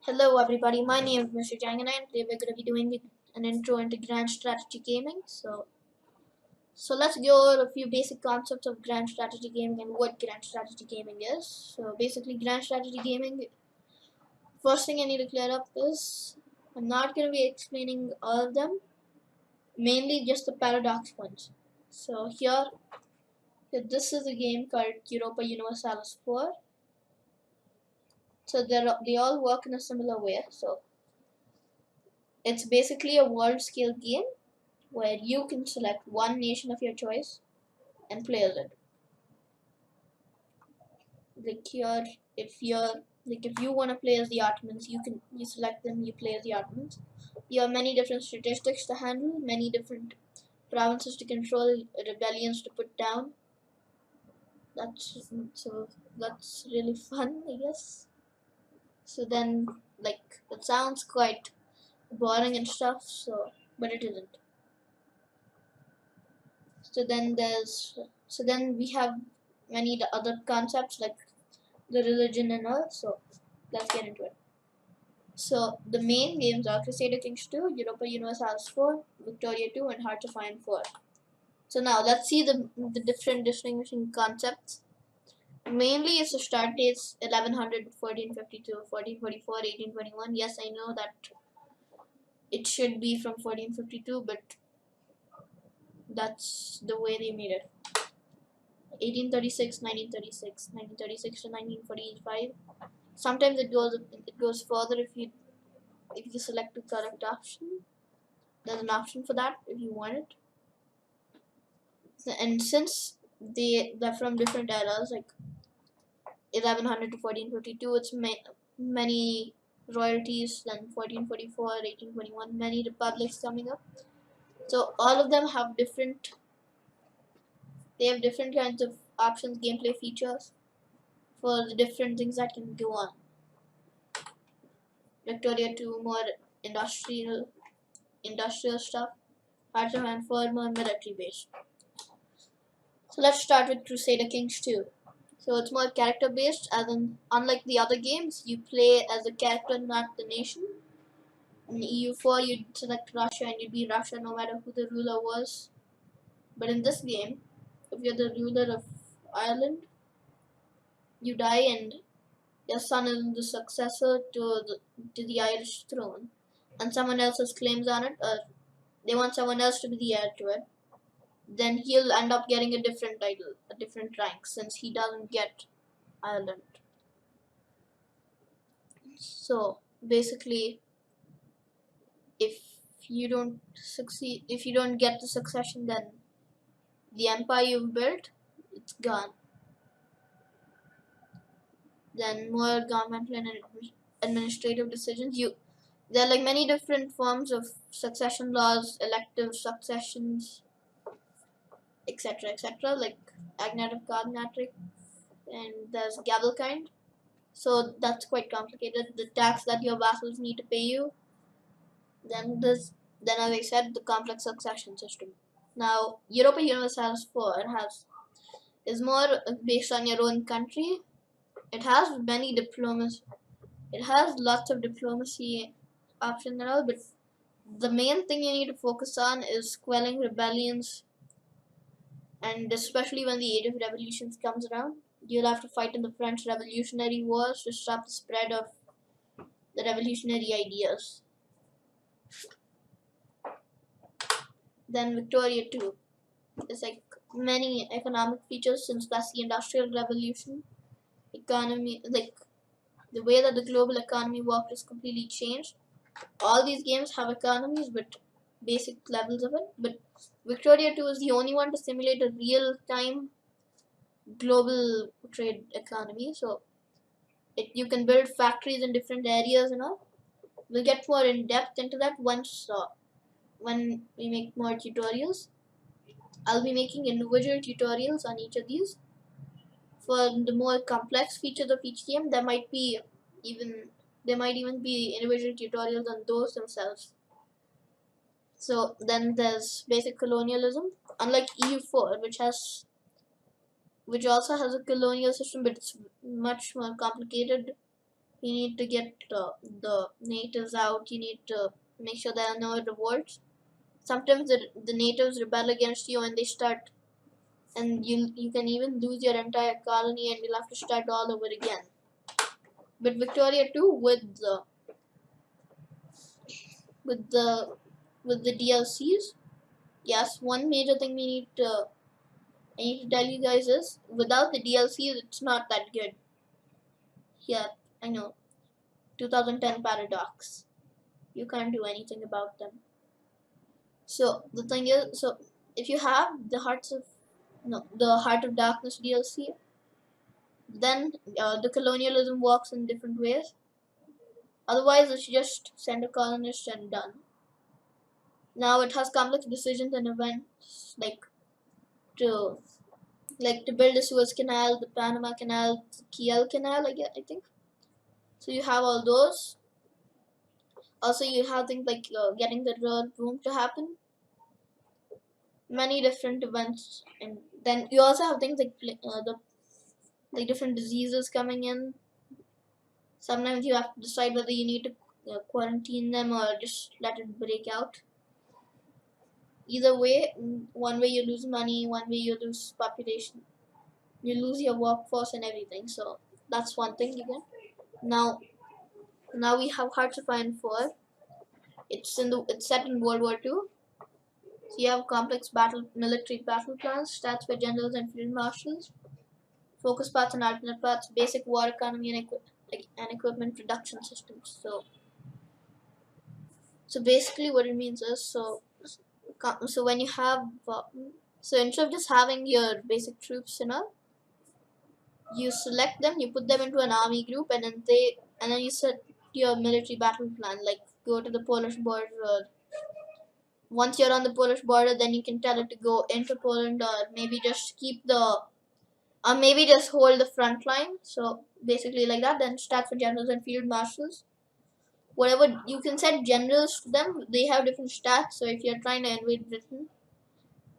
Hello everybody, my name is Mr. Jangoon and today we're going to be doing an intro into grand strategy gaming. So let's go over a few basic concepts of grand strategy gaming and what grand strategy gaming is. So basically grand strategy gaming, first thing I need to clear up is I'm not going to be explaining all of them, mainly just the paradox ones. So here this is a game called Europa Universalis 4. So they all work in a similar way. So it's basically a world scale game where you can select one nation of your choice and play as it. Like here, if you want to play as the Ottomans, you select them, you play as the Ottomans. You have many different statistics to handle, many different provinces to control, rebellions to put down. That's really fun, I guess. So then, like, it sounds quite boring and stuff. But it isn't. So then we have many other concepts like the religion and all. So let's get into it. So the main games are Crusader Kings 2, Europa Universalis 4, Victoria 2, and Hearts of Iron 4. So now let's see the different distinguishing concepts. Mainly it's the start dates 1100, 1452, 1444, 1821. Yes, I know that it should be from 1452, but that's the way they made it. 1836, 1936, 1936 to 1945. Sometimes it goes further if you select the correct option. There's an option for that if you want it. And since they're from different eras, like 1100 to 1452, it's many royalties. Then 1444, 1821, many republics coming up. So all of them have different. They have different kinds of options, gameplay features for the different things that can go on. Victoria 2 more industrial stuff. Hearts of Iron 4 more military based. So let's start with Crusader Kings 2. So it's more character based, as in unlike the other games, you play as a character, not the nation. In EU4 you'd select Russia and you'd be Russia no matter who the ruler was. But in this game, if you're the ruler of Ireland, you die and your son is the successor to the Irish throne, and someone else has claims on it, or they want someone else to be the heir to it, then he'll end up getting a different title, a different rank, since he doesn't get Ireland. So basically, if you don't succeed, if you don't get the succession, then the empire you've built, it's gone. Then more governmental and administrative decisions. There are like many different forms of succession laws, elective successions, etc., etc., like agnatic, cognatic, and there's gavel kind. So that's quite complicated. The tax that your vassals need to pay you. Then as I said, the complex succession system. Now, Europa Universalis 4 is more based on your own country. It has many diplomacy. It has lots of diplomacy options and all, but the main thing you need to focus on is quelling rebellions, and especially when the Age of Revolutions comes around, you'll have to fight in the French Revolutionary Wars to stop the spread of the revolutionary ideas. Then Victoria 2 is like many economic features, since that's the Industrial Revolution. Economy, like the way that the global economy worked is completely changed. All these games have economies, but basic levels of it. But Victoria 2 is the only one to simulate a real-time global trade economy. So you can build factories in different areas and all. We'll get more in depth into that when we make more tutorials. I'll be making individual tutorials on each of these. For the more complex features of each game, there might even be individual tutorials on those themselves. So then there's basic colonialism. Unlike EU4, which also has a colonial system, but it's much more complicated. You need to get the natives out. You need to make sure there are no revolts. Sometimes the natives rebel against you and they start, and you can even lose your entire colony and you'll have to start all over again. But Victoria too, with the with the DLCs, yes, one major thing I need to tell you guys is without the DLCs, it's not that good. Yeah, I know. 2010 Paradox. You can't do anything about them. So the thing is, so if you have the Heart of Darkness DLC, then the colonialism works in different ways. Otherwise, it's just send a colonist and done. Now it has complex decisions and events to to build the Suez Canal, the Panama Canal, the Kiel Canal. I think. So you have all those. Also, you have things like getting the road boom to happen. Many different events, and then you also have things the different diseases coming in. Sometimes you have to decide whether you need to quarantine them or just let it break out. Either way, one way you lose money, one way you lose population, you lose your workforce and everything. So that's one thing you get. Now we have Hearts of Iron 4. It's set in World War II. So you have complex military battle plans, stats for generals and field marshals, focus parts and alternate parts, basic war economy and equipment production systems. So basically, what it means is so when you have so instead of just having your basic troops, you select them, you put them into an army group, and then you set your military battle plan, like go to the Polish border. Once you're on the Polish border, then you can tell it to go into Poland, or maybe just or maybe just hold the front line. So basically, like that. Then start for generals and field marshals. Whatever you can set generals to them, they have different stats. So if you're trying to invade Britain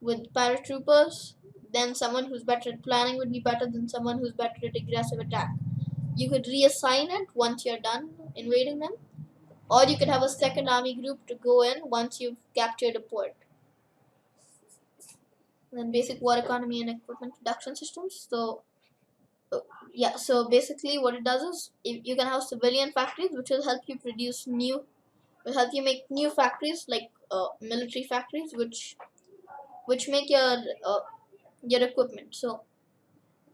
with paratroopers, then someone who's better at planning would be better than someone who's better at aggressive attack. You could reassign it once you're done invading them, or you could have a second army group to go in once you've captured a port. And then basic war economy and equipment production systems. So basically what it does is you can have civilian factories which will help you will help you make new factories like military factories which make your equipment. So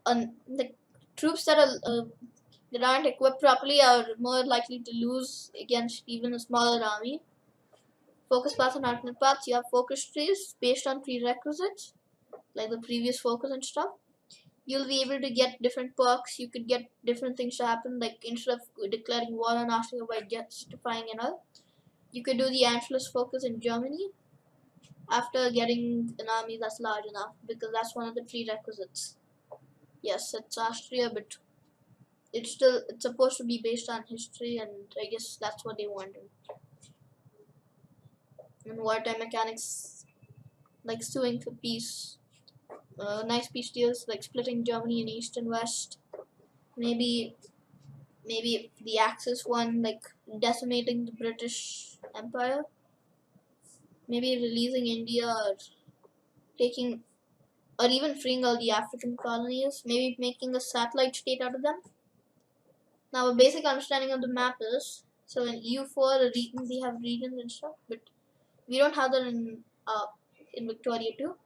the troops that aren't equipped properly are more likely to lose against even a smaller army. Focus paths and alternate paths. You have focus trees based on prerequisites, like the previous focus and stuff. You'll be able to get different perks. You could get different things to happen, like instead of declaring war on Austria by justifying and all, you could do the Anschluss focus in Germany after getting an army that's large enough, because that's one of the prerequisites. Yes, it's Austria, but it's supposed to be based on history, and I guess that's what they wanted. And wartime mechanics, like suing for peace, nice peace deals like splitting Germany in east and west. Maybe the Axis one, like decimating the British Empire. Maybe releasing India, or taking, or even freeing all the African colonies. Maybe making a satellite state out of them. Now, a basic understanding of the map is, so in EU4, we have regions and stuff, but we don't have that in Victoria too.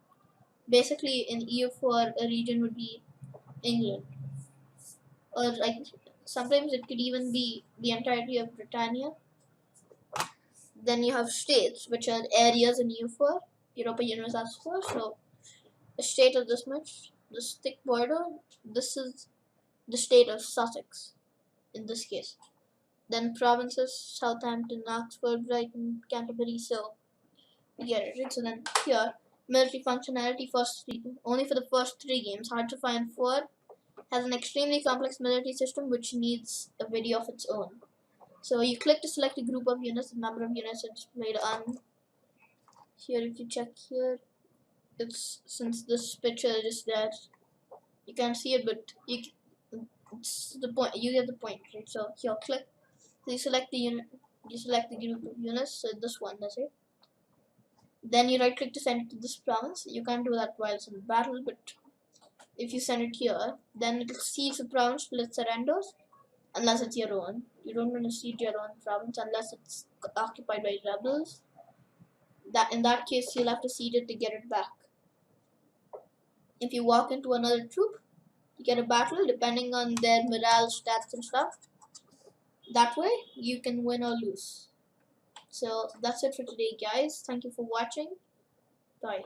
Basically, in EU4, a region would be England, or like sometimes it could even be the entirety of Britannia. Then you have states, which are areas in EU4. Europa Universe has 4, so a state of this much, this thick border. This is the state of Sussex, in this case. Then provinces: Southampton, Oxford, Brighton, Canterbury. So you get it, right? So then here, military functionality only for the first 3 games. Hard to Find 4 has an extremely complex military system which needs a video of its own. So you click to select a group of units. The number of units are displayed on here. If you check here, it's since this picture is there, you can't see it, but It's the point. You get the point, right? So here, click. So you select the unit. You select the group of units. So this one, that's it. Then you right click to send it to this province. You can't do that while it's in battle, but if you send it here, then it'll see if the province split surrenders, unless it's your own. You don't want to cede your own province unless it's occupied by rebels. That in that case, you'll have to cede it to get it back. If you walk into another troop, you get a battle depending on their morale stats and stuff. That way, you can win or lose. So that's it for today, guys. Thank you for watching. Bye.